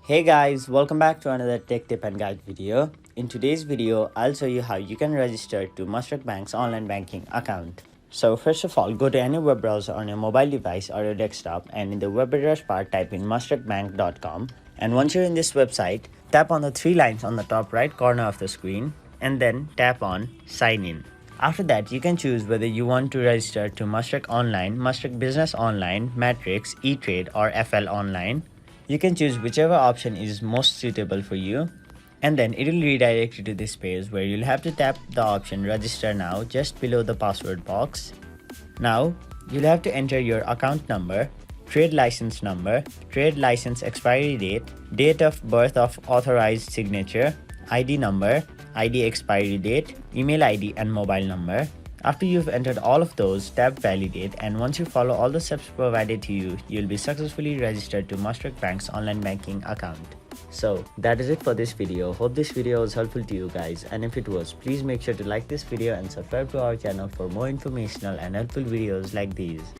Hey guys, welcome back to another tech tip and guide video. In today's video, I'll show you how you can register to Mashreq Bank's online banking account. So first of all, go to any web browser on your mobile device or your desktop, and in the web address bar type in mashreqbank.com. And once you're in this website, tap on the three lines on the top right corner of the screen and then tap on sign in. After that, you can choose whether you want to register to Mashreq Online, Mashreq Business Online, Matrix, eTrade or FL Online. You can choose whichever option is most suitable for you, and then it will redirect you to this page where you'll have to tap the option register now just below the password box. Now you'll have to enter your account number, trade license number, trade license expiry date, date of birth of authorized signature, ID number, ID expiry date, email ID and mobile number. After you've entered all of those, tap validate, and once you follow all the steps provided to you, you'll be successfully registered to Mashreq Bank's online banking account. So that is it for this video. Hope this video was helpful to you guys, and if it was, please make sure to like this video and subscribe to our channel for more informational and helpful videos like these.